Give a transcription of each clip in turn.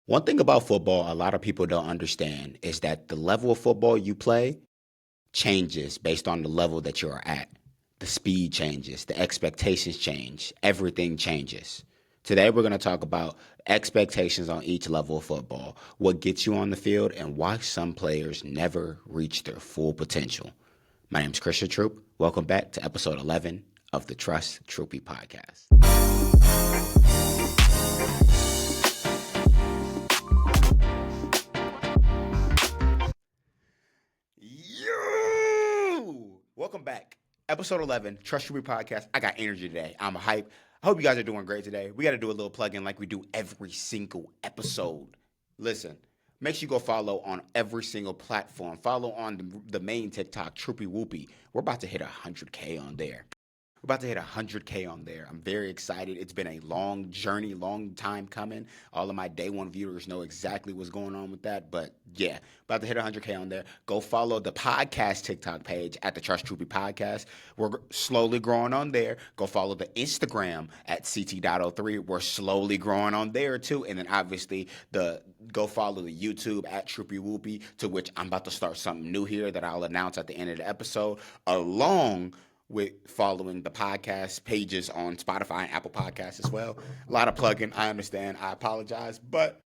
One thing about football a lot of people don't understand is that the level of football you play changes based on the level that you're at. The speed changes, the expectations change, everything changes. Today, we're going to talk about expectations on each level of football, what gets you on the field, and why some players never reach their full potential. My name is Trust Troupey. Welcome back to episode 11 of the Trust Troupey Podcast. Welcome back. Episode 11, Trust Troupey Podcast. I got energy today. I'm hype. I hope you guys are doing great today. We got to do a little plug-in like we do every single episode. Listen, make sure you go follow on every single platform. Follow on the main TikTok, Troupey Whoopie. We're about to hit 100K on there. We're about to hit 100K on there. I'm very excited. It's been a long journey, long time coming. All of my day one viewers know exactly what's going on with that. But yeah, about to hit 100K on there. Go follow the podcast TikTok page at the Trust Troupey Podcast. We're slowly growing on there. Go follow the Instagram at ct.03. We're slowly growing on there too. And then obviously go follow the YouTube at Troupey Whoopie, to which I'm about to start something new here that I'll announce at the end of the episode, along with following the podcast pages on Spotify and Apple Podcasts as well. A lot of plugging, I understand, I apologize, but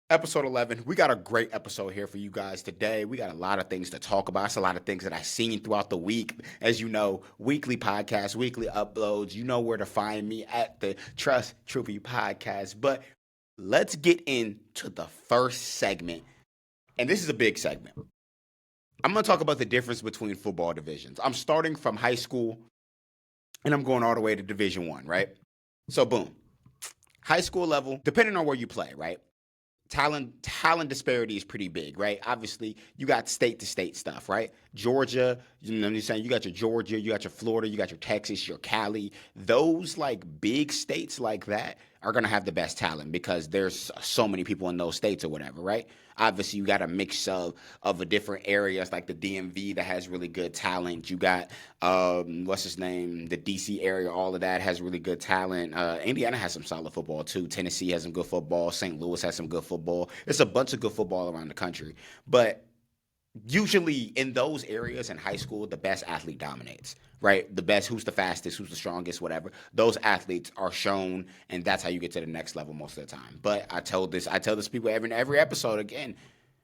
episode 11, we got a great episode here for you guys today. We got a lot of things to talk about. It's a lot of things that I've seen throughout the week. As you know, weekly podcasts, weekly uploads. You know where to find me at the Trust Troupey Podcast. But let's get into the first segment, and this is a big segment. I'm going to talk about the difference between football divisions. I'm starting from high school, and I'm going all the way to Division I, right? So, boom. High school level, depending on where you play, right? Talent disparity is pretty big, right? Obviously, you got state-to-state stuff, right? Georgia, you know what I'm saying? You got your Georgia, you got your Florida, you got your Texas, your Cali. Those, like, big states like that are going to have the best talent because there's so many people in those states or whatever, right? Obviously, you got a mix of the different areas like the DMV that has really good talent. You got, the DC area, all of that has really good talent. Indiana has some solid football too. Tennessee has some good football. St. Louis has some good football. There's a bunch of good football around the country. But usually in those areas in high school, the best athlete dominates, right? The best, who's the fastest, who's the strongest, whatever. Those athletes are shown, and that's how you get to the next level most of the time. But I tell this people every episode again,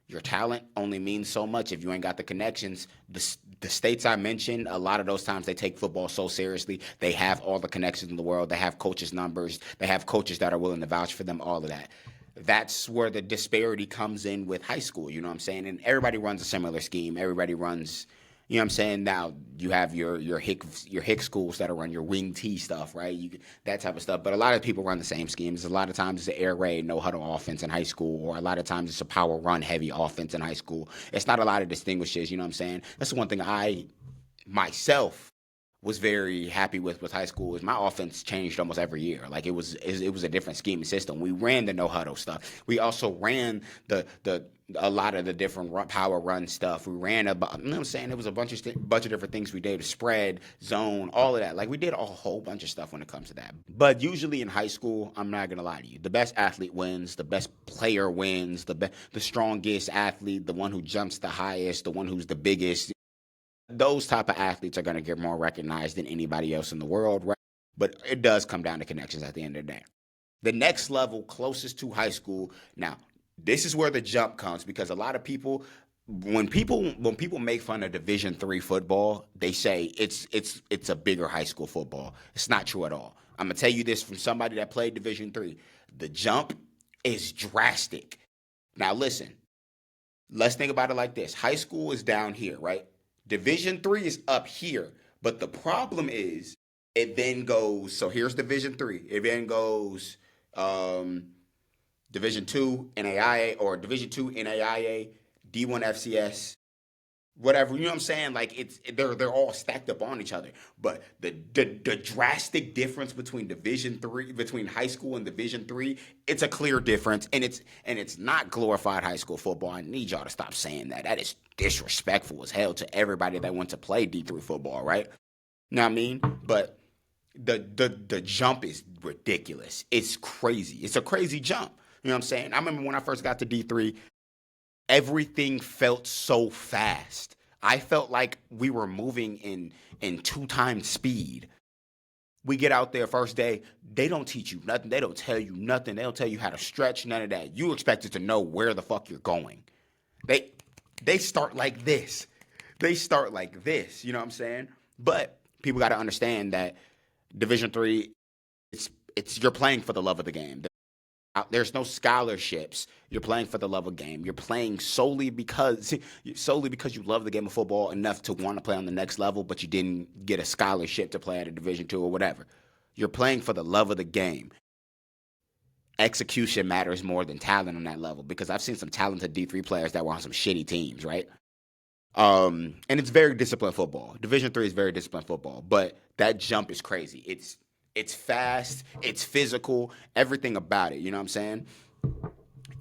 your talent only means so much if you ain't got the connections. The states I mentioned, a lot of those times they take football so seriously. They have all the connections in the world. They have coaches' numbers. They have coaches that are willing to vouch for them, all of that. That's where the disparity comes in with high school, you know what I'm saying? And everybody runs a similar scheme. Everybody runs, you know what I'm saying? Now, you have your hick schools that run your wing T stuff, right? That type of stuff. But a lot of people run the same schemes. A lot of times it's an air raid, no huddle offense in high school, or a lot of times it's a power run heavy offense in high school. It's not a lot of distinguishes, you know what I'm saying? That's the one thing I myself was very happy with high school is my offense changed almost every year. Like it was a different scheme and system. We ran the no huddle stuff. We also ran a lot of the different power run stuff. We ran you know what I'm saying? It was a bunch of different things we did, spread, zone, all of that. Like we did a whole bunch of stuff when it comes to that. But usually in high school, I'm not gonna lie to you, the best athlete wins, the best player wins, the strongest athlete, the one who jumps the highest, the one who's the biggest. Those type of athletes are going to get more recognized than anybody else in the world, right? But it does come down to connections at the end of the day. The next level closest to high school. Now, this is where the jump comes because a lot of people, when people make fun of Division III football, they say it's a bigger high school football. It's not true at all. I'm gonna tell you this from somebody that played Division III. The jump is drastic. Now, listen. Let's think about it like this. High school is down here, right? Division III is up here, but the problem is it then goes, so here's Division III. It then goes Division II NAIA or Division II NAIA, D1 FCS, whatever, you know what I'm saying? Like they're all stacked up on each other. But the drastic difference between between high school and Division III, it's a clear difference, and it's not glorified high school football. I need y'all to stop saying that. That is disrespectful as hell to everybody that went to play D3 football, right? You know what I mean? But the jump is ridiculous. It's crazy. It's a crazy jump. You know what I'm saying? I remember when I first got to D3, everything felt so fast. I felt like we were moving in 2 times speed. We get out there first day, they don't teach you nothing. They don't tell you nothing. They don't tell you how to stretch, none of that. You expected to know where the fuck you're going. They they start like this. They start like this, you know what I'm saying? But people got to understand that Division 3, it's you're playing for the love of the game. There's no scholarships. You're playing for the love of the game. You're playing solely because you love the game of football enough to want to play on the next level, but you didn't get a scholarship to play at a Division 2 or whatever. You're playing for the love of the game. Execution matters more than talent on that level, because I've seen some talented D3 players that were on some shitty teams, right? And it's very disciplined football. Division 3 is very disciplined football, but that jump is crazy. It's fast, it's physical, everything about it, you know what I'm saying?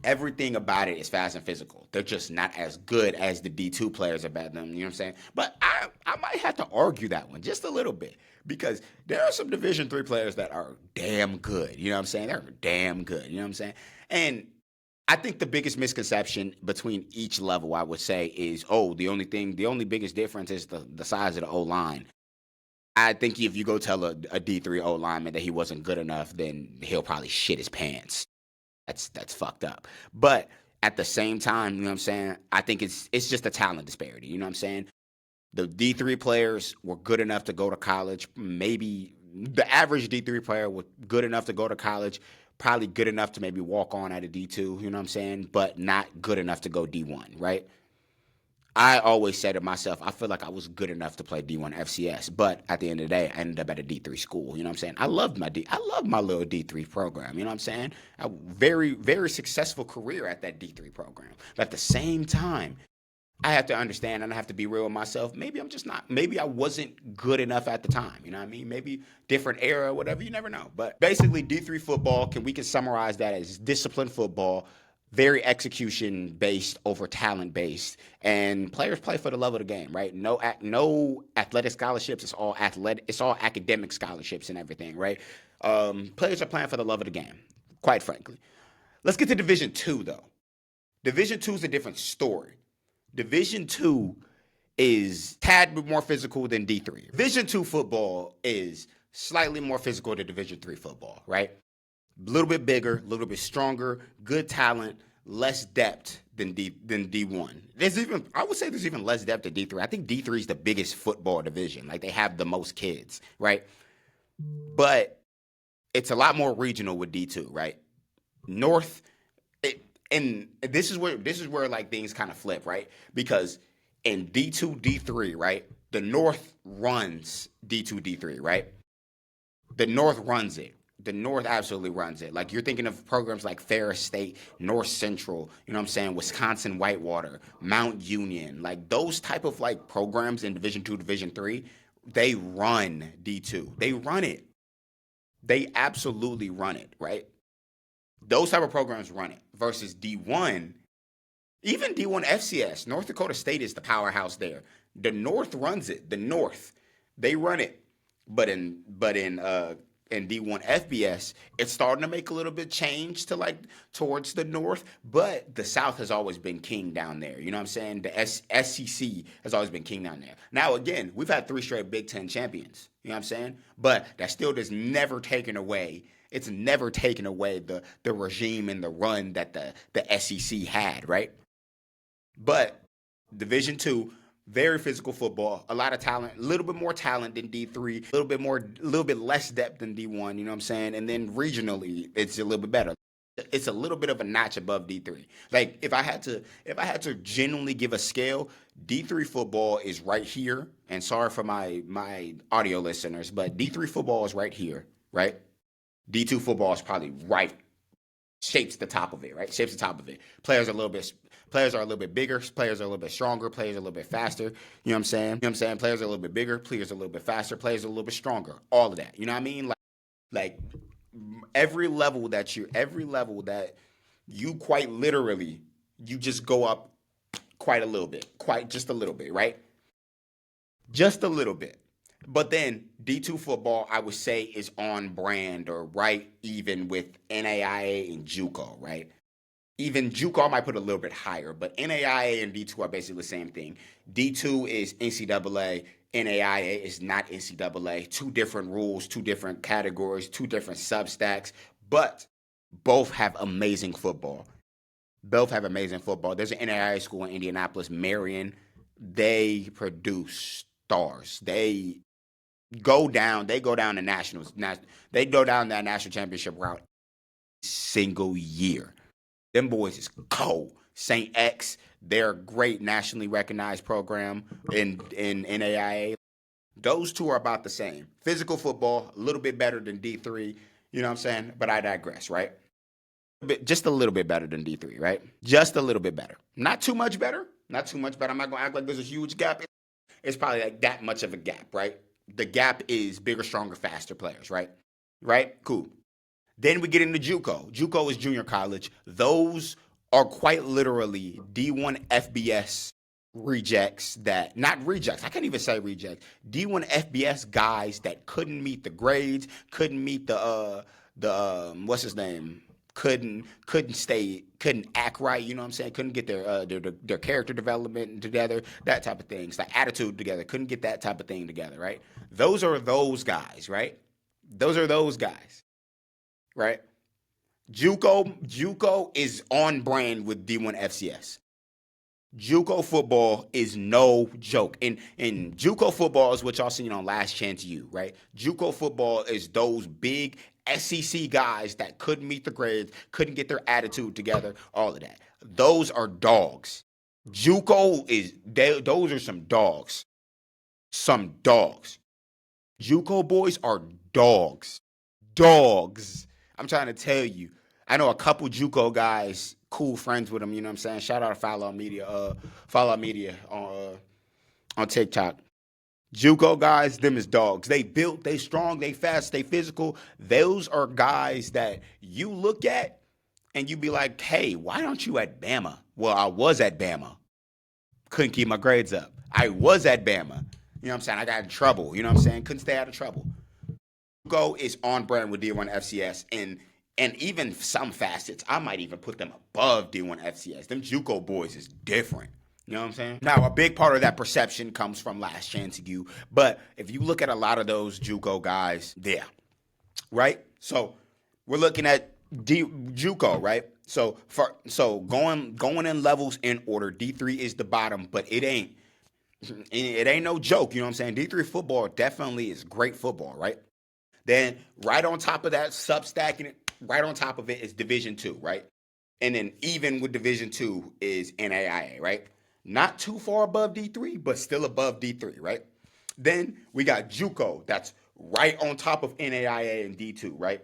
Everything about it is fast and physical. They're just not as good as the D2 players about them, you know what I'm saying? But I might have to argue that one just a little bit, because there are some Division 3 players that are damn good, you know what I'm saying? They're damn good, you know what I'm saying? And I think the biggest misconception between each level, I would say, is, the only biggest difference is the size of the O-line. I think if you go tell a D3 O lineman that he wasn't good enough, then he'll probably shit his pants. That's fucked up. But at the same time, you know what I'm saying? I think it's just a talent disparity. You know what I'm saying? The D3 players were good enough to go to college. Maybe the average D3 player was good enough to go to college, probably good enough to maybe walk on at a D2, you know what I'm saying? But not good enough to go D1, right? I always said to myself, I feel like I was good enough to play D1 FCS, but at the end of the day, I ended up at a D3 school. You know what I'm saying? I loved my little D3 program. You know what I'm saying? A very, very successful career at that D3 program. But at the same time, I have to understand and I have to be real with myself. Maybe maybe I wasn't good enough at the time. You know what I mean? Maybe different era, whatever. You never know. But basically, D3 football, we can summarize that as disciplined football, very execution based over talent based, and players play for the love of the game, right? No athletic scholarships. It's all academic scholarships and everything, right? Players are playing for the love of the game, quite frankly. Let's get to Division 2 though. Division 2 is a different story. Division 2 is tad bit more physical than D3. Division 2 football is slightly more physical than Division 3 football, right? A little bit bigger, a little bit stronger, good talent, less depth than D1. I would say there's even less depth than D3. I think D3 is the biggest football division. Like, they have the most kids, right? But it's a lot more regional with D2, right? And this is where like things kind of flip, right? Because in D2, D3, right, the North runs D2, D3, right? The North runs it. The North absolutely runs it. Like, you're thinking of programs like Ferris State, North Central, you know what I'm saying, Wisconsin Whitewater, Mount Union, like those type of like programs in Division 2, Division 3, they run D2. They run it. They absolutely run it, right? Those type of programs run it versus D1. Even D1 FCS, North Dakota State is the powerhouse there. The North runs it. The North, they run it. But in D1 FBS, it's starting to make a little bit change to like towards the North, but the South has always been king down there. You know what I'm saying? The SEC has always been king down there. Now, again, we've had 3 straight Big Ten champions. You know what I'm saying? But that still does never taken away. It's never taken away the regime and the run that the SEC had, right? But Division 2, very physical football, a lot of talent, a little bit more talent than D3, a little bit less depth than D1, you know what I'm saying? And then regionally, it's a little bit better. It's a little bit of a notch above D3. Like, if I had to genuinely give a scale, D3 football is right here. And sorry for my audio listeners, but D3 football is right here, right? D2 football is probably right, shapes the top of it, right? Shapes the top of it. Players are a little bit bigger, players are a little bit stronger, players are a little bit faster. You know what I'm saying? Players are a little bit bigger, players are a little bit faster, players are a little bit stronger. All of that. You know what I mean? Like every level that you quite literally, you just go up quite just a little bit, right? Just a little bit. But then D2 football, I would say, is on brand or right even with NAIA and JUCO, right? Even JUCO, I might put a little bit higher, but NAIA and D2 are basically the same thing. D2 is NCAA, NAIA is not NCAA. Two different rules, two different categories, two different substacks, but both have amazing football. Both have amazing football. There's an NAIA school in Indianapolis, Marion. They produce stars. They go down the nationals. They go down that national championship route single year. Them boys is cold. St. X, they're a great nationally recognized program in NAIA. Those two are about the same. Physical football, a little bit better than D3, you know what I'm saying? But I digress, right? Just a little bit better than D3, right? Just a little bit better. Not too much better. Not too much better. I'm not going to act like there's a huge gap. It's probably like that much of a gap, right? The gap is bigger, stronger, faster players, right? Right? Cool. Then we get into JUCO. JUCO is junior college. Those are quite literally D1 FBS rejects that, not rejects, I can't even say rejects. D1 FBS guys that couldn't meet the grades, couldn't meet what's his name? Couldn't act right, you know what I'm saying? Couldn't get their character development together, that type of things, like attitude together. Couldn't get that type of thing together, right? Those are those guys, right? Those are those guys, right? JUCO is on brand with D1 FCS. JUCO football is no joke. And JUCO football is what y'all seen on Last Chance U, right? JUCO football is those big SEC guys that couldn't meet the grades, couldn't get their attitude together, all of that. Those are dogs. Those are some dogs. Some dogs. JUCO boys are dogs. Dogs. I'm trying to tell you. I know a couple JUCO guys, cool friends with them, you know what I'm saying? Shout out to Follow Media on TikTok. JUCO guys, them is dogs. They built, they strong, they fast, they physical. Those are guys that you look at and you be like, hey, why aren't you at Bama? Well, I was at Bama. Couldn't keep my grades up. I was at Bama. You know what I'm saying? I got in trouble. You know what I'm saying? Couldn't stay out of trouble. JUCO is on brand with D1 FCS and even some facets, I might even put them above D1 FCS. Them JUCO boys is different. You know what I'm saying? Now, a big part of that perception comes from Last Chance U. But if you look at a lot of those JUCO guys, yeah, right? So we're looking at JUCO, right? So going in levels in order, D3 is the bottom, but it ain't no joke. You know what I'm saying? D3 football definitely is great football, right? Then right on top of that, substacking it, right on top of it is Division II, right? And then even with Division II is NAIA, right? Not too far above D3, but still above D3, right? Then we got JUCO, that's right on top of NAIA and D2, right?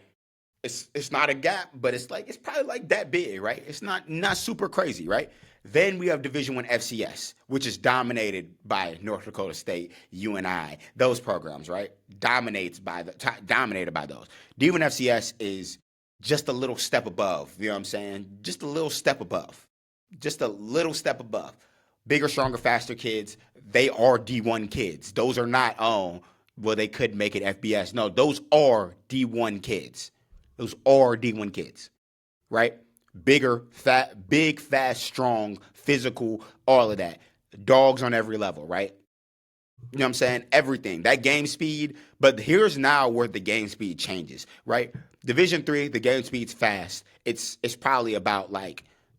It's not a gap, but it's probably like that big, right? It's not super crazy, right? Then we have Division I FCS, which is dominated by North Dakota State, UNI, those programs, right? Dominated by those. D1 FCS is just a little step above, you know what I'm saying? Just a little step above. Just a little step above. Bigger, stronger, faster kids, they are D1 kids. Those are not, they couldn't make it FBS. No, those are D1 kids. Those are D1 kids, right? Bigger, big, fast, strong, physical, all of that. Dogs on every level, right? You know what I'm saying? Everything. That game speed, but here's now where the game speed changes, right? Division III, the game speed's fast. It's probably about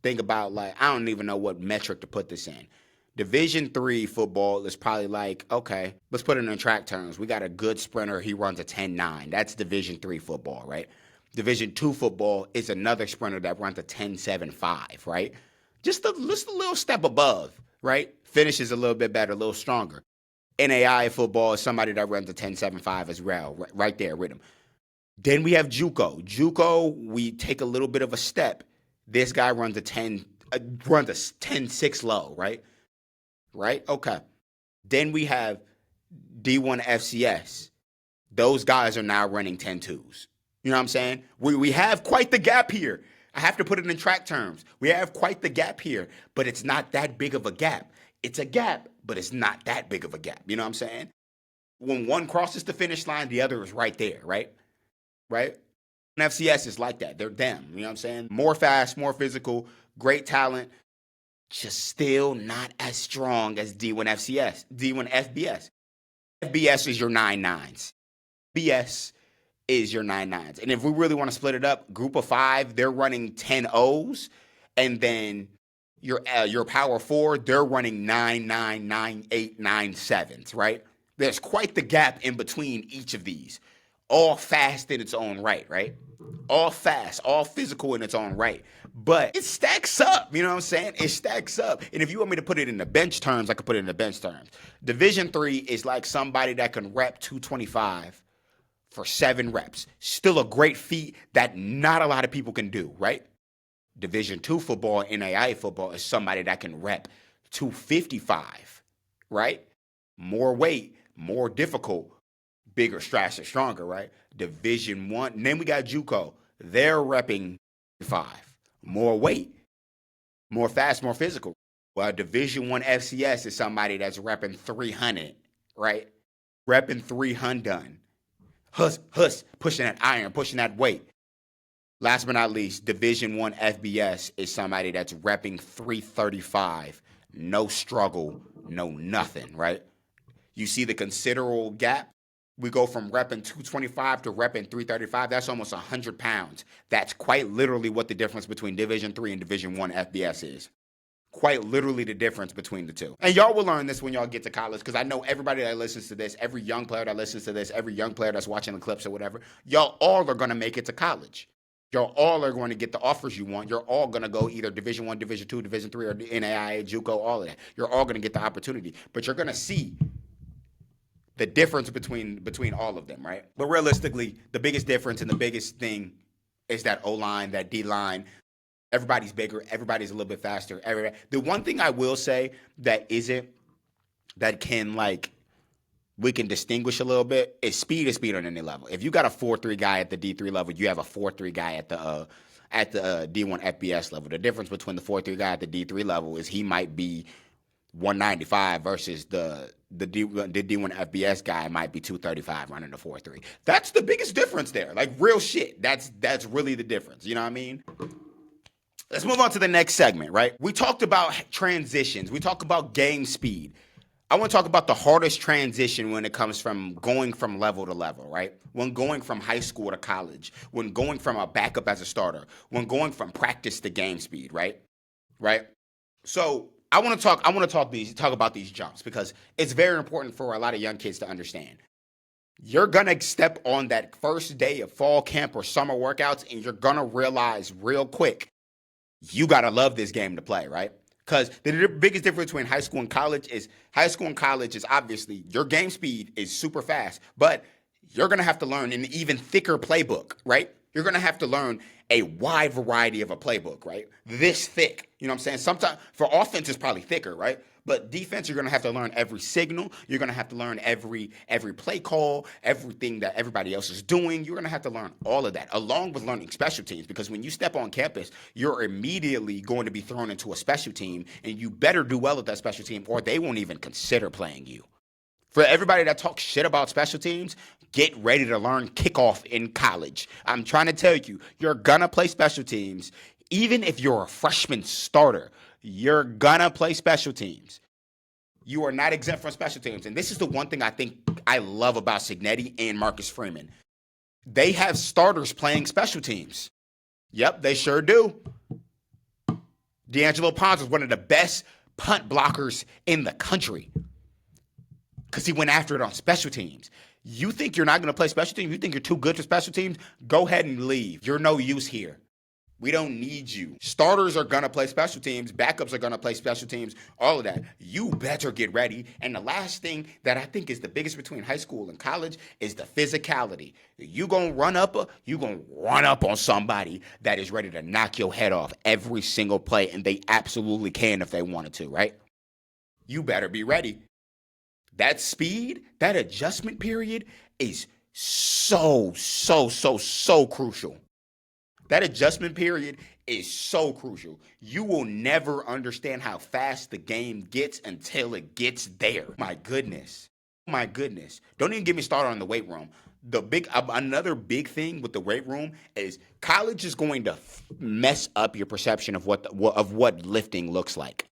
think about I don't even know what metric to put this in. Division III football is probably okay, let's put it in track terms. We got a good sprinter. He runs a 10.9. That's Division III football, right? Division II football is another sprinter that runs a 10.75, right? Just a little step above, right? Finishes a little bit better, a little stronger. NAI football is somebody that runs a 10.75 as well, right there with him. Then we have JUCO. JUCO, we take a little bit of a step. This guy runs a 10.6 low, right? Right? Okay. Then we have D1 FCS. Those guys are now running 10.2s. You know what I'm saying? We have quite the gap here. I have to put it in track terms. We have quite the gap here, but it's not that big of a gap. It's a gap, but it's not that big of a gap. You know what I'm saying? When one crosses the finish line, the other is right there, right? Right? FCS is like that. They're them. You know what I'm saying? More fast, more physical, great talent, just still not as strong as D1 FCS, D1 FBS. FBS is your 9-9s. BS is your 9-9s. And if we really want to split it up, group of 5, they're running 10 O's, and then your power 4, they're running 9-9, 9-8, 9-7s, right? There's quite the gap in between each of these. All fast in its own right? All fast, all physical in its own right. But it stacks up, you know what I'm saying? It stacks up. And if you want me to put it in the bench terms, I could put it in the bench terms. Division 3 is like somebody that can rep 225 for 7 reps. Still a great feat that not a lot of people can do, right? Division 2 football, NAIA football, is somebody that can rep 255, right? More weight, more difficult, bigger, faster, stronger, right? Division 1. And then we got JUCO. They're repping 5. More weight, more fast, more physical. Well, Division 1 FCS is somebody that's repping 300, right? Repping 300. Huss, pushing that iron, pushing that weight. Last but not least, Division 1 FBS is somebody that's repping 335. No struggle, no nothing, right? You see the considerable gap? We go from repping 225 to repping 335. That's almost 100 pounds. That's quite literally what the difference between Division 3 and Division 1 FBS is. Quite literally the difference between the two. And y'all will learn this when y'all get to college, because I know everybody that listens to this, every young player that listens to this, every young player that's watching the clips or whatever, y'all all are going to make it to college. Y'all all are going to get the offers you want. You're all going to go either Division 1, Division 2, Division 3, or NAIA, JUCO, all of that. You're all going to get the opportunity. But you're going to see the difference between all of them, right? But realistically, the biggest difference and the biggest thing is that O-line, that D-line. Everybody's bigger. Everybody's a little bit faster. The one thing I will say that we can distinguish a little bit is speed on any level. If you got a 4.3 guy at the D3 level, you have a 4.3 guy at the D1 FBS level. The difference between the 4.3 guy at the D3 level is he might be 195 versus the D1 FBS guy might be 235 running the 4.3. That's the biggest difference there. Like, real shit. That's really the difference. You know what I mean? Let's move on to the next segment, right? We talked about transitions. We talked about game speed. I want to talk about the hardest transition when it comes from going from level to level, right? When going from high school to college, when going from a backup as a starter, when going from practice to game speed, right? Right? So I want to talk about these jumps, because it's very important for a lot of young kids to understand. You're going to step on that first day of fall camp or summer workouts, and you're going to realize real quick, you got to love this game to play, right? Because the biggest difference between high school and college is obviously your game speed is super fast, but you're going to have to learn an even thicker playbook, right? You're going to have to learn a wide variety of a playbook, right? This thick, you know what I'm saying? Sometimes for offense, it's probably thicker, right? But defense, you're going to have to learn every signal. You're going to have to learn every play call, everything that everybody else is doing. You're going to have to learn all of that, along with learning special teams, because when you step on campus, you're immediately going to be thrown into a special team, and you better do well at that special team, or they won't even consider playing you. For everybody that talks shit about special teams, get ready to learn kickoff in college. I'm trying to tell you, you're going to play special teams. Even if you're a freshman starter, you're going to play special teams. You are not exempt from special teams. And this is the one thing I think I love about Cignetti and Marcus Freeman. They have starters playing special teams. Yep, they sure do. D'Angelo Pons was one of the best punt blockers in the country because he went after it on special teams. You think you're not going to play special teams? You think you're too good for special teams? Go ahead and leave. You're no use here. We don't need you. Starters are going to play special teams. Backups are going to play special teams. All of that. You better get ready. And the last thing that I think is the biggest between high school and college is the physicality. You going to run up on somebody that is ready to knock your head off every single play, and they absolutely can if they wanted to, right? You better be ready. That speed, that adjustment period is so crucial. That adjustment period is so crucial. You will never understand how fast the game gets until it gets there. My goodness. my goodness. Don't even get me started on the weight room. Another big thing with the weight room is college is going to mess up your perception of what lifting looks like.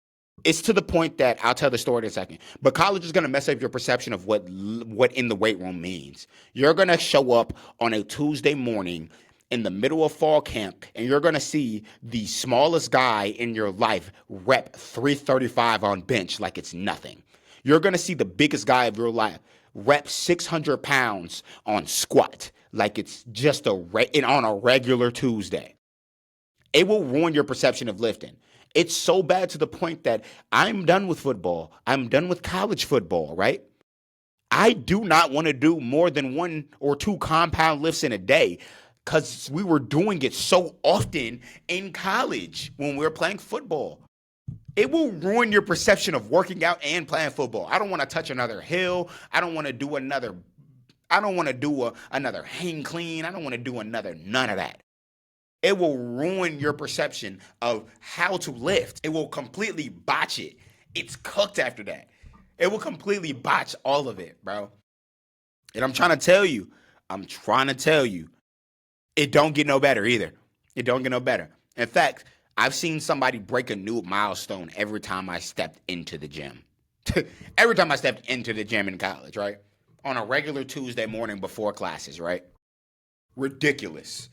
It's to the point that I'll tell the story in a second. But college is going to mess up your perception of what in the weight room means. You're going to show up on a Tuesday morning in the middle of fall camp, and you're going to see the smallest guy in your life rep 335 on bench like it's nothing. You're going to see the biggest guy of your life rep 600 pounds on squat like it's just on a regular Tuesday. It will ruin your perception of lifting. It's so bad to the point that I'm done with football. I'm done with college football, right? I do not want to do more than 1 or 2 compound lifts in a day because we were doing it so often in college when we were playing football. It will ruin your perception of working out and playing football. I don't want to touch another hill. I don't want to do another hang clean. I don't want to do none of that. It will ruin your perception of how to lift. It will completely botch it. It's cooked after that. It will completely botch all of it, bro. And I'm trying to tell you, it don't get no better either. It don't get no better. In fact, I've seen somebody break a new milestone every time I stepped into the gym. Every time I stepped into the gym in college, right? On a regular Tuesday morning before classes, right? Ridiculous.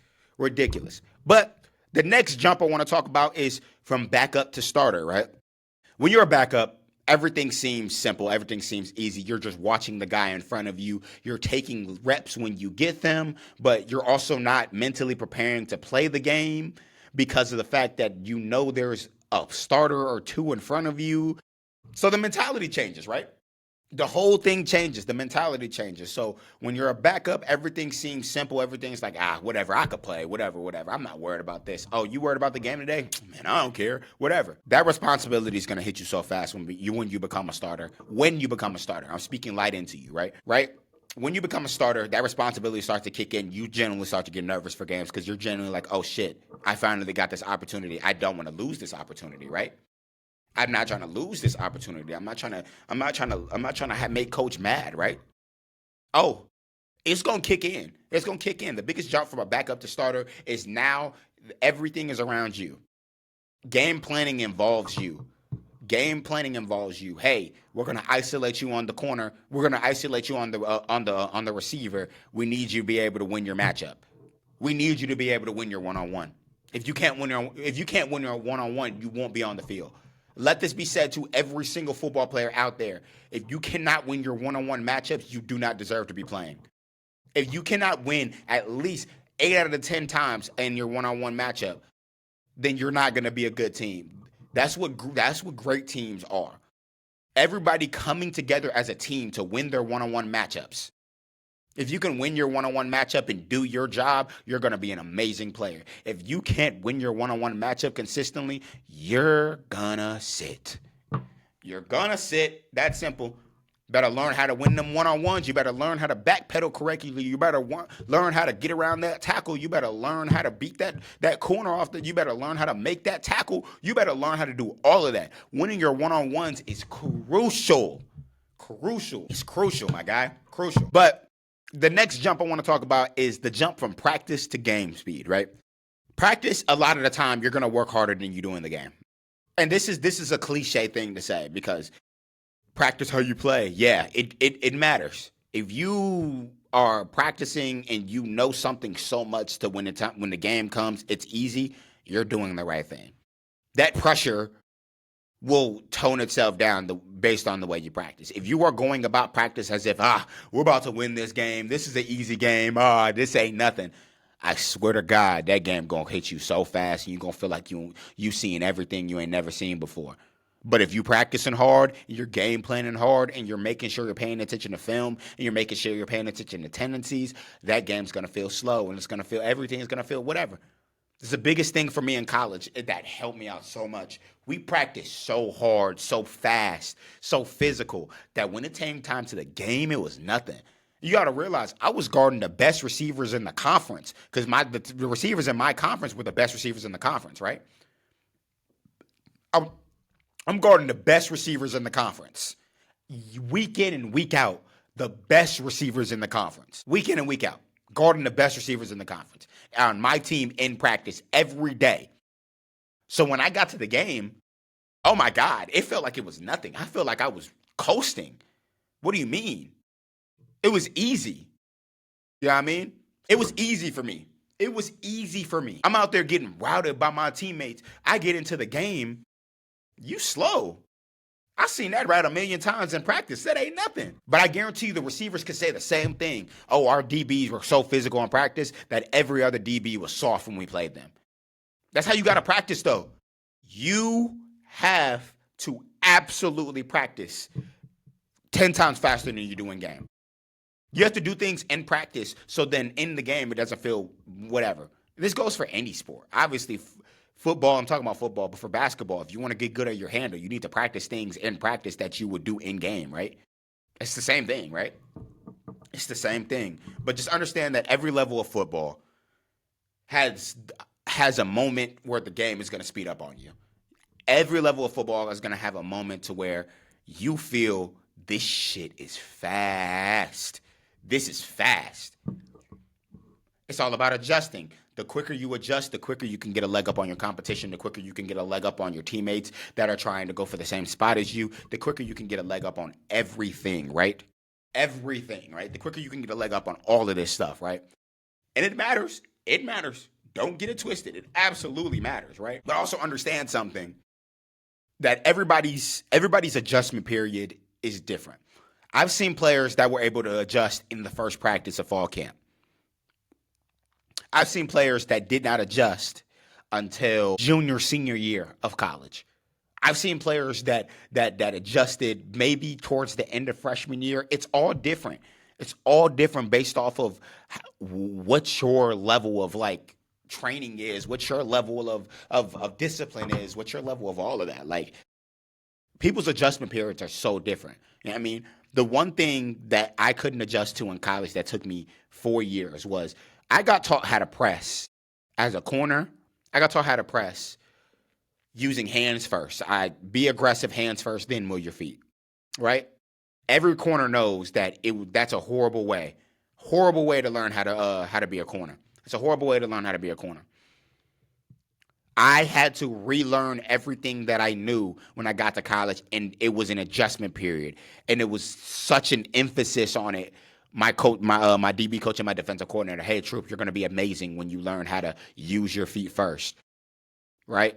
But the next jump I want to talk about is from backup to starter, right? When you're a backup, everything seems simple. Everything seems easy. You're just watching the guy in front of you. You're taking reps when you get them, but you're also not mentally preparing to play the game because of the fact that you know there's a starter or two in front of you. So the mentality changes, right? The whole thing changes. The mentality changes. So when you're a backup, everything seems simple. Everything's like, whatever, I could play, whatever. I'm not worried about this. Oh, you worried about the game today? Man, I don't care. Whatever. That responsibility is going to hit you so fast when you become a starter. When you become a starter. I'm speaking light into you, right? When you become a starter, that responsibility starts to kick in. You generally start to get nervous for games because you're generally like, oh shit, I finally got this opportunity. I don't want to lose this opportunity, right? I'm not trying to lose this opportunity. I'm not trying to make coach mad, right? Oh, it's going to kick in. The biggest jump from a backup to starter is now everything is around you. Game planning involves you. Hey, we're going to isolate you on the corner. We're going to isolate you on the receiver. We need you to be able to win your matchup. We need you to be able to win your one-on-one. If you can't win your one-on-one, you won't be on the field. Let this be said to every single football player out there. If you cannot win your one-on-one matchups, you do not deserve to be playing. If you cannot win at least 8 out of the 10 times in your one-on-one matchup, then you're not going to be a good team. That's what great teams are. Everybody coming together as a team to win their one-on-one matchups. If you can win your one-on-one matchup and do your job, you're going to be an amazing player. If you can't win your one-on-one matchup consistently, you're going to sit. That's simple. Better learn how to win them one-on-ones. You better learn how to backpedal correctly. You better learn how to get around that tackle. You better learn how to beat that corner off. You better learn how to make that tackle. You better learn how to do all of that. Winning your one-on-ones is crucial. It's crucial, my guy. Crucial. But the next jump I want to talk about is the jump from practice to game speed, right? Practice, a lot of the time, you're going to work harder than you do in the game. And this is a cliche thing to say because practice how you play. Yeah, it matters. If you are practicing and you know something so much to when the game comes, it's easy, you're doing the right thing. That pressure will tone itself down based on the way you practice. If you are going about practice as if, we're about to win this game, this is an easy game, this ain't nothing, I swear to God, that game gonna hit you so fast and you're gonna feel like you seeing everything you ain't never seen before. But if you practicing hard, you're game planning hard, and you're making sure you're paying attention to film, and you're making sure you're paying attention to tendencies, that game's gonna feel slow, and everything is gonna feel whatever. It's the biggest thing for me in college that helped me out so much. We practiced so hard, so fast, so physical, that when it came time to the game, it was nothing. You got to realize I was guarding the best receivers in the conference because the receivers in my conference were the best receivers in the conference, right? I'm guarding the best receivers in the conference. Week in and week out, the best receivers in the conference, week in and week out, guarding the best receivers in the conference on my team in practice every day. So when I got to the game, oh my God, it felt like it was nothing. I felt like I was coasting. What do you mean? It was easy. You know what I mean? It was easy for me. It was easy for me. I'm out there getting routed by my teammates. I get into the game. You slow. I seen that right a million times in practice. That ain't nothing. But I guarantee you the receivers could say the same thing. Oh, our DBs were so physical in practice that every other DB was soft when we played them. That's how you got to practice, though. You have to absolutely practice 10 times faster than you do in game. You have to do things in practice so then in the game it doesn't feel whatever. This goes for any sport. Obviously, football, I'm talking about football, but for basketball, if you want to get good at your handle, you need to practice things in practice that you would do in game, right? It's the same thing, right? It's the same thing. But just understand that every level of football has a moment where the game is going to speed up on you. Every level of football is going to have a moment to where you feel this shit is fast. This is fast. It's all about adjusting. The quicker you adjust, the quicker you can get a leg up on your competition, the quicker you can get a leg up on your teammates that are trying to go for the same spot as you, the quicker you can get a leg up on everything, right? Everything, right? The quicker you can get a leg up on all of this stuff, right? And it matters. It matters. Don't get it twisted. It absolutely matters, right? But also understand something, that everybody's adjustment period is different. I've seen players that were able to adjust in the first practice of fall camp. I've seen players that did not adjust until junior, senior year of college. I've seen players that adjusted maybe towards the end of freshman year. It's all different. It's all different based off of what your level of like training is, what your level of discipline is, what your level of all of that. Like, people's adjustment periods are so different. You know what I mean? The one thing that I couldn't adjust to in college that took me 4 years was I got taught how to press as a corner. I got taught how to press using hands first. I be aggressive, hands first, then move your feet, right? Every corner knows that that's a horrible way to learn how to be a corner. It's a horrible way to learn how to be a corner. I had to relearn everything that I knew when I got to college, and it was an adjustment period, and it was such an emphasis on it. My coach, my DB coach and my defensive coordinator, hey, Troupe, you're going to be amazing when you learn how to use your feet first, right?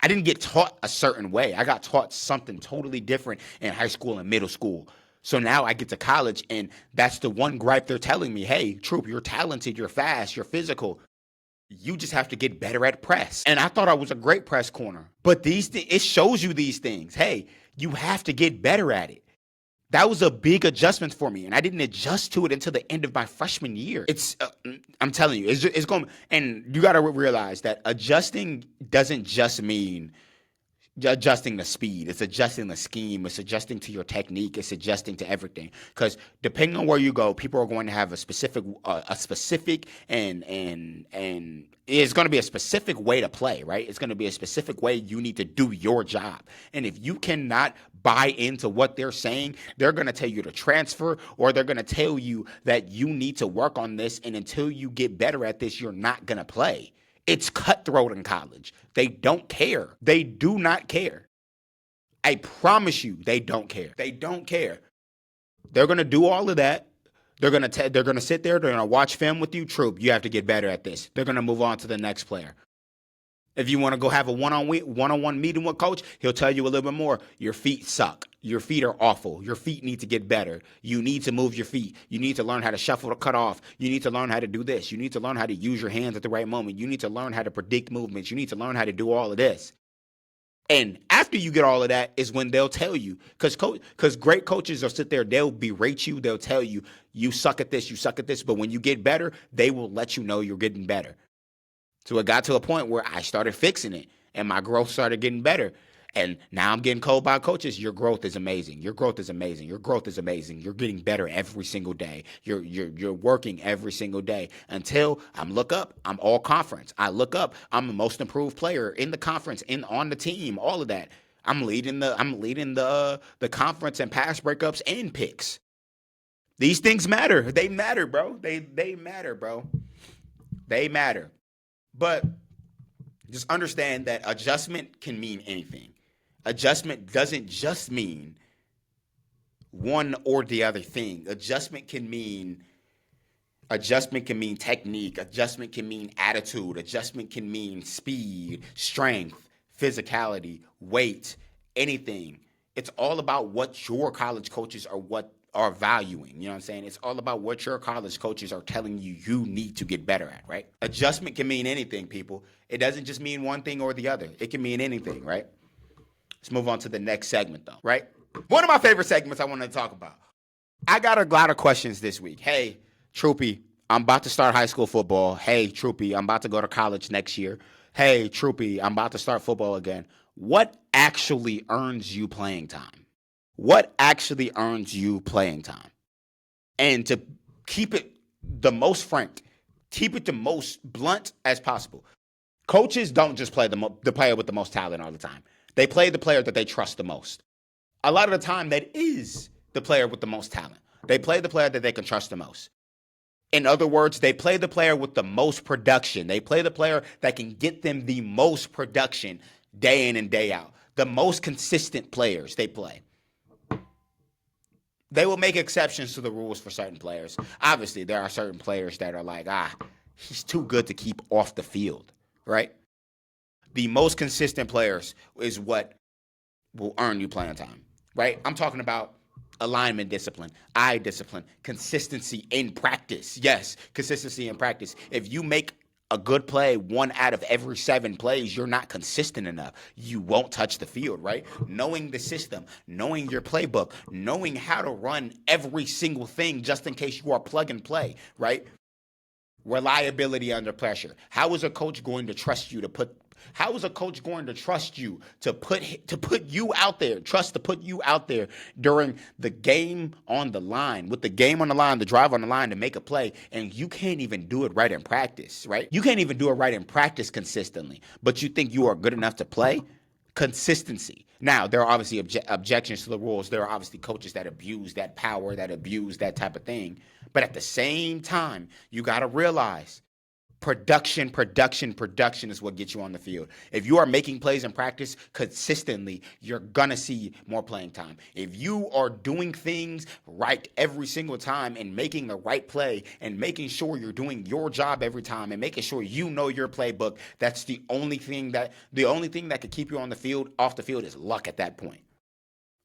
I didn't get taught a certain way. I got taught something totally different in high school and middle school. So now I get to college, and that's the one gripe they're telling me, hey, Troupe, you're talented, you're fast, you're physical. You just have to get better at press. And I thought I was a great press corner. But it shows you these things. Hey, you have to get better at it. That was a big adjustment for me, and I didn't adjust to it until the end of my freshman year. I'm telling you, it's going, and you got to realize that adjusting doesn't just mean adjusting the speed. It's adjusting the scheme. It's adjusting to your technique. It's adjusting to everything. Because depending on where you go, people are going to have a specific and it's going to be a specific way to play, right? It's going to be a specific way you need to do your job. And if you cannot buy into what they're saying, they're going to tell you to transfer, or they're going to tell you that you need to work on this, and until you get better at this, you're not going to play. It's cutthroat in college. They don't care. They do not care. I promise you, they don't care. They don't care. They're going to do all of that. They're going to sit there. They're going to watch film with you. Troupe, you have to get better at this. They're going to move on to the next player. If you want to go have a one-on-one meeting with coach, he'll tell you a little bit more. Your feet suck. Your feet are awful. Your feet need to get better. You need to move your feet. You need to learn how to shuffle to cut off. You need to learn how to do this. You need to learn how to use your hands at the right moment. You need to learn how to predict movements. You need to learn how to do all of this. And after you get all of that is when they'll tell you, because great coaches will sit there, they'll berate you. They'll tell you, you suck at this, you suck at this. But when you get better, they will let you know you're getting better. So it got to a point where I started fixing it, and my growth started getting better. And now I'm getting told by coaches, your growth is amazing. Your growth is amazing. Your growth is amazing. You're getting better every single day. You're working every single day until look up. I'm all conference. I look up. I'm the most improved player in the conference, on the team, all of that. I'm leading the conference and pass breakups and picks. These things matter. They matter, bro. They matter, bro. They matter. But just understand that adjustment can mean anything. Adjustment doesn't just mean one or the other thing. Adjustment can mean technique. Adjustment can mean attitude. Adjustment can mean speed, strength, physicality, weight, anything. It's all about what your college coaches are valuing. You know what I'm saying? It's all about what your college coaches are telling you need to get better at, right? Adjustment can mean anything, people. It doesn't just mean one thing or the other. It can mean anything, right? Let's move on to the next segment, though, right? One of my favorite segments I want to talk about. I got a lot of questions this week. Hey, Troupey, I'm about to start high school football. Hey, Troupey, I'm about to go to college next year. Hey, Troupey, I'm about to start football again. What actually earns you playing time? What actually earns you playing time? And to keep it the most frank, keep it the most blunt as possible. Coaches don't just play the player with the most talent all the time. They play the player that they trust the most. A lot of the time, that is the player with the most talent. They play the player that they can trust the most. In other words, they play the player with the most production. They play the player that can get them the most production day in and day out. The most consistent players they play. They will make exceptions to the rules for certain players. Obviously, there are certain players that are like, he's too good to keep off the field, right? The most consistent players is what will earn you playing time, right? I'm talking about alignment discipline, eye discipline, consistency in practice. Yes, consistency in practice. If you make a good play 1 out of every 7 plays, you're not consistent enough. You won't touch the field, right? Knowing the system, knowing your playbook, knowing how to run every single thing just in case you are plug and play, right? Reliability under pressure. How is a coach going to trust you to put you out there, to put you out there during the game on the line, with the game on the line, the drive on the line to make a play, and you can't even do it right in practice, right? You can't even do it right in practice consistently, but you think you are good enough to play? Consistency. Now, there are obviously objections to the rules. There are obviously coaches that abuse that power, that abuse that type of thing. But at the same time, you got to realize production is what gets you on the field. If you are making plays in practice consistently, you're going to see more playing time. If you are doing things right every single time and making the right play and making sure you're doing your job every time and making sure you know your playbook, that's the only thing that could keep you on the field, off the field, is luck at that point.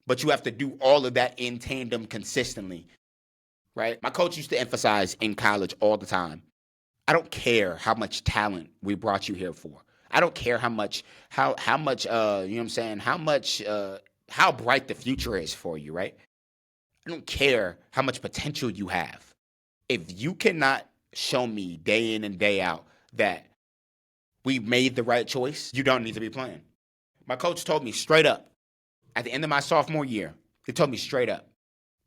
But you have to do all of that in tandem consistently, right? My coach used to emphasize in college all the time, I don't care how much talent we brought you here for. I don't care how much, you know what I'm saying? How bright the future is for you, right? I don't care how much potential you have. If you cannot show me day in and day out that we made the right choice, you don't need to be playing. My coach told me straight up at the end of my sophomore year, he told me straight up,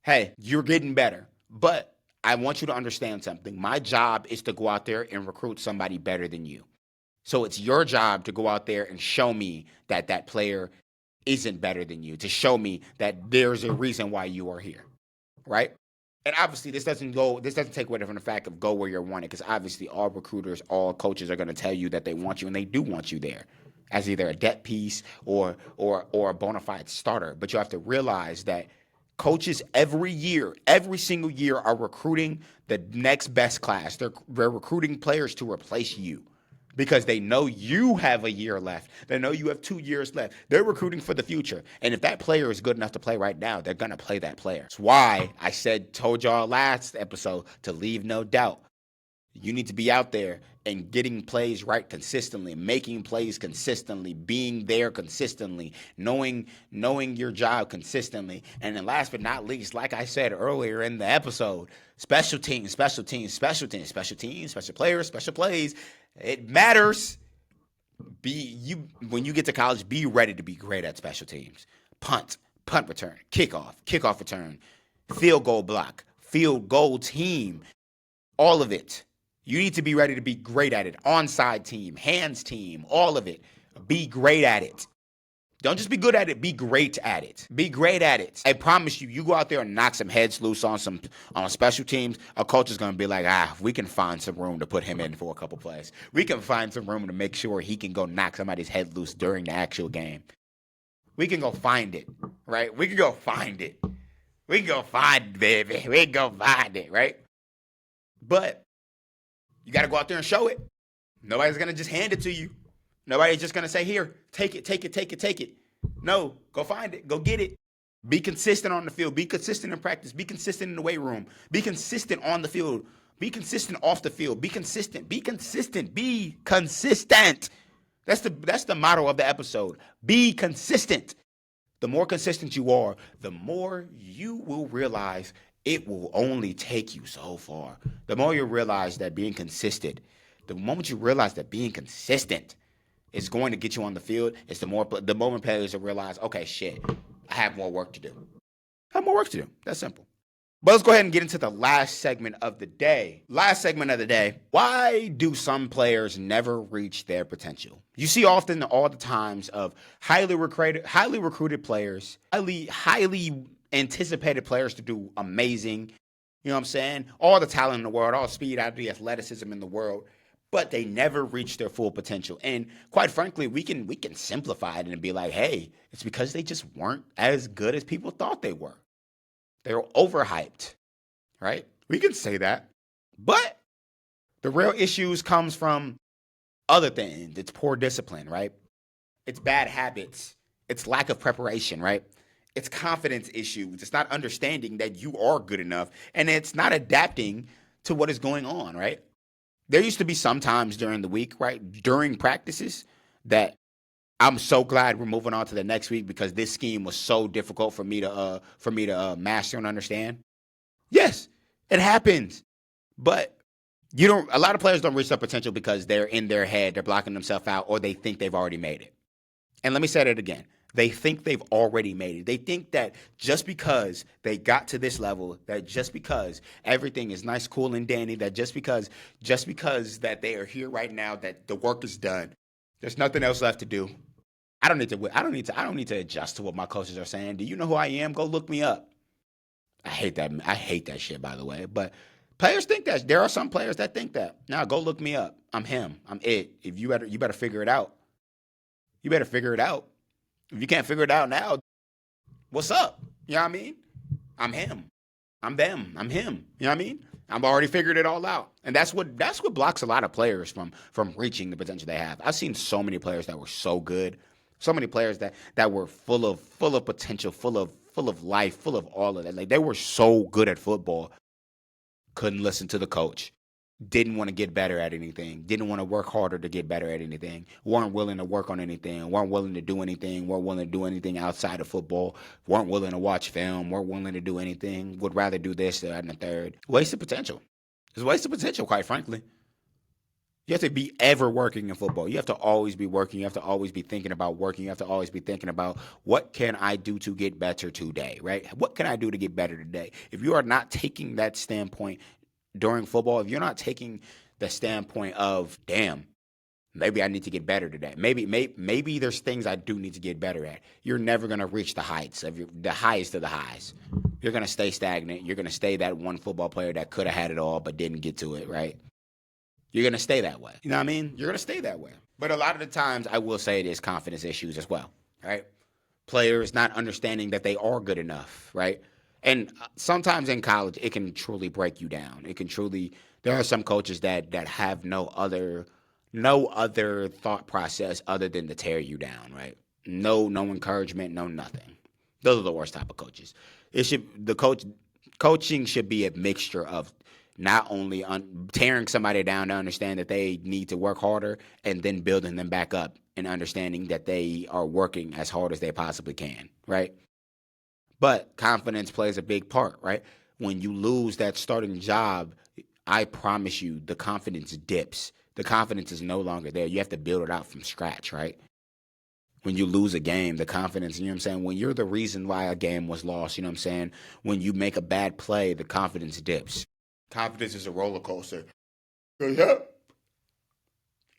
hey, you're getting better, but I want you to understand something. My job is to go out there and recruit somebody better than you. So it's your job to go out there and show me that that player isn't better than you, to show me that there's a reason why you are here, right? And obviously, this doesn't take away from the fact of go where you're wanted, because obviously all recruiters, all coaches are going to tell you that they want you, and they do want you there as either a depth piece or a bona fide starter. But you have to realize that coaches every single year are recruiting the next best class. They're recruiting players to replace you because they know you have a year left. They know you have 2 years left. They're recruiting for the future. And if that player is good enough to play right now, they're going to play that player. That's why I told y'all last episode to leave no doubt. You need to be out there and getting plays right consistently, making plays consistently, being there consistently, knowing your job consistently. And then last but not least, like I said earlier in the episode, special teams, special players, special plays. It matters. When you get to college, be ready to be great at special teams. Punt return, kickoff return, field goal block, field goal team, all of it. You need to be ready to be great at it. Onside team, hands team, all of it. Be great at it. Don't just be good at it. Be great at it. Be great at it. I promise you, you go out there and knock some heads loose on special teams, a coach is going to be like, we can find some room to put him in for a couple plays. We can find some room to make sure he can go knock somebody's head loose during the actual game. We can go find it, right? We can go find it. We can go find it, baby. We can go find it, right? But you got to go out there and show it. Nobody's going to just hand it to you. Nobody's just going to say, here, take it, take it, take it, take it. No, go find it. Go get it. Be consistent on the field. Be consistent in practice. Be consistent in the weight room. Be consistent on the field. Be consistent off the field. Be consistent. Be consistent. Be consistent. That's the motto of the episode. Be consistent. The more consistent you are, the more you will realize it will only take you so far. The more you realize that being consistent, the moment you realize that being consistent is going to get you on the field, it's the moment players will realize, okay, shit, I have more work to do. I have more work to do. That's simple. But let's go ahead and get into the last segment of the day. Why do some players never reach their potential? You see often all the times of highly recruited players, highly anticipated players to do amazing, you know what I'm saying? All the talent in the world, all the speed, all the athleticism in the world, but they never reach their full potential. And quite frankly, we can simplify it and be like, hey, it's because they just weren't as good as people thought they were. They were overhyped, right? We can say that. But the real issues comes from other things. It's poor discipline, right? It's bad habits. It's lack of preparation, right? It's confidence issues. It's not understanding that you are good enough. And it's not adapting to what is going on, right? There used to be some times during the week, right, during practices, that I'm so glad we're moving on to the next week because this scheme was so difficult for me to master and understand. Yes, it happens, but a lot of players don't reach their potential because they're in their head, they're blocking themselves out, or they think they've already made it. And let me say that again. They think they've already made it. They think that just because they got to this level, that just because everything is nice, cool, and dandy, that just because that they are here right now, that the work is done. There's nothing else left to do. I don't need to adjust to what my coaches are saying. Do you know who I am? Go look me up. I hate that shit, by the way. But players think that. There are some players that think that. Now go look me up. I'm him. I'm it. If you better figure it out. You better figure it out. If you can't figure it out now, what's up? You know what I mean? I'm him. I'm them. I'm him. You know what I mean? I've already figured it all out. And that's what blocks a lot of players from reaching the potential they have. I've seen so many players that were so good, so many players that were full of potential, full of life, full of all of that. Like, they were so good at football, couldn't listen to the coach. Didn't want to get better at anything, didn't want to work harder to get better at anything, weren't willing to work on anything, weren't willing to do anything, weren't willing to do anything outside of football, weren't willing to watch film, weren't willing to do anything, would rather do this, that, and the third. Wasted potential. It's wasted potential, quite frankly. You have to be ever working in football. You have to always be working. You have to always be thinking about working. You have to always be thinking about, what can I do to get better today, right? What can I do to get better today? If you are not taking that standpoint during football, if you're not taking the standpoint of, damn, maybe I need to get better today. Maybe there's things I do need to get better at. You're never going to reach the highest of the highest of the highs. You're going to stay stagnant. You're going to stay that one football player that could have had it all but didn't get to it, right? You're going to stay that way. You know what I mean? You're going to stay that way. But a lot of the times, I will say, it is confidence issues as well, right? Players not understanding that they are good enough, right? And sometimes in college, it can truly break you down. There are some coaches that have no other thought process other than to tear you down, right? No encouragement, no nothing. Those are the worst type of coaches. Coaching should be a mixture of not only tearing somebody down to understand that they need to work harder, and then building them back up and understanding that they are working as hard as they possibly can, right? But confidence plays a big part, right? When you lose that starting job, I promise you the confidence dips. The confidence is no longer there. You have to build it out from scratch, right? When you lose a game, the confidence, you know what I'm saying? When you're the reason why a game was lost, you know what I'm saying? When you make a bad play, the confidence dips. Confidence is a roller coaster. Yep.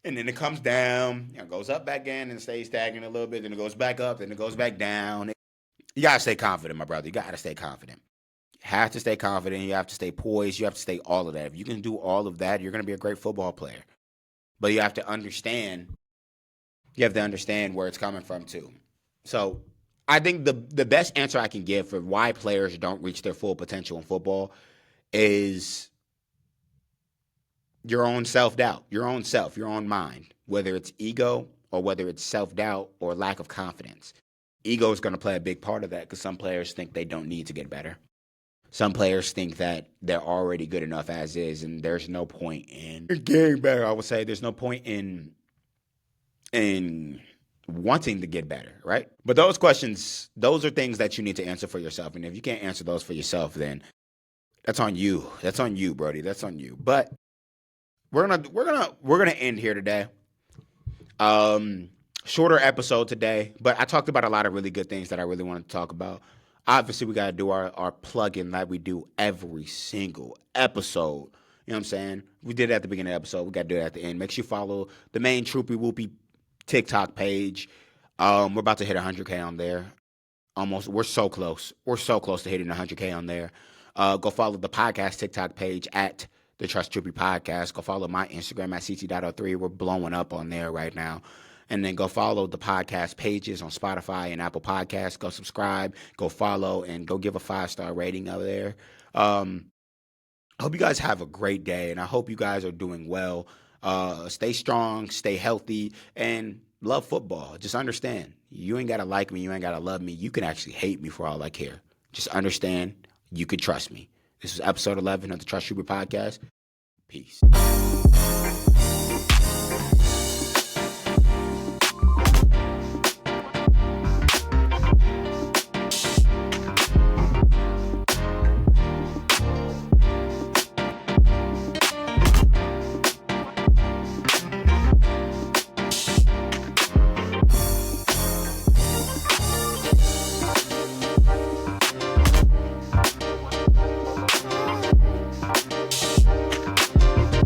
And then it comes down, goes up back in and stays stagnant a little bit. Then it goes back up, then it goes back down. You got to stay confident, my brother. You got to stay confident. You have to stay confident. You have to stay poised. You have to stay all of that. If you can do all of that, you're going to be a great football player. But you have to understand. You have to understand where it's coming from, too. So I think the best answer I can give for why players don't reach their full potential in football is your own self-doubt, your own self, your own mind, whether it's ego or whether it's self-doubt or lack of confidence. Ego is going to play a big part of that because some players think they don't need to get better. Some players think that they're already good enough as is, and there's no point in getting better. I would say there's no point in wanting to get better, right? But those questions, those are things that you need to answer for yourself. And if you can't answer those for yourself, then that's on you. That's on you, Brody. That's on you. But we're gonna end here today. Shorter episode today, but I talked about a lot of really good things that I really wanted to talk about. Obviously, we got to do our plug-in like we do every single episode. You know what I'm saying? We did it at the beginning of the episode. We got to do it at the end. Make sure you follow the main Troupey Whoopie TikTok page. We're about to hit 100K on there. Almost. We're so close. We're so close to hitting 100K on there. Go follow the podcast TikTok page at the Trust Troupey Podcast. Go follow my Instagram at ct.03. We're blowing up on there right now. And then go follow the podcast pages on Spotify and Apple Podcasts. Go subscribe, go follow, and go give a 5-star rating over there. I hope you guys have a great day, and I hope you guys are doing well. Stay strong, stay healthy, and love football. Just understand, you ain't got to like me, you ain't got to love me. You can actually hate me for all I care. Just understand, you can trust me. This is episode 11 of the Trust Troupey Podcast. Peace.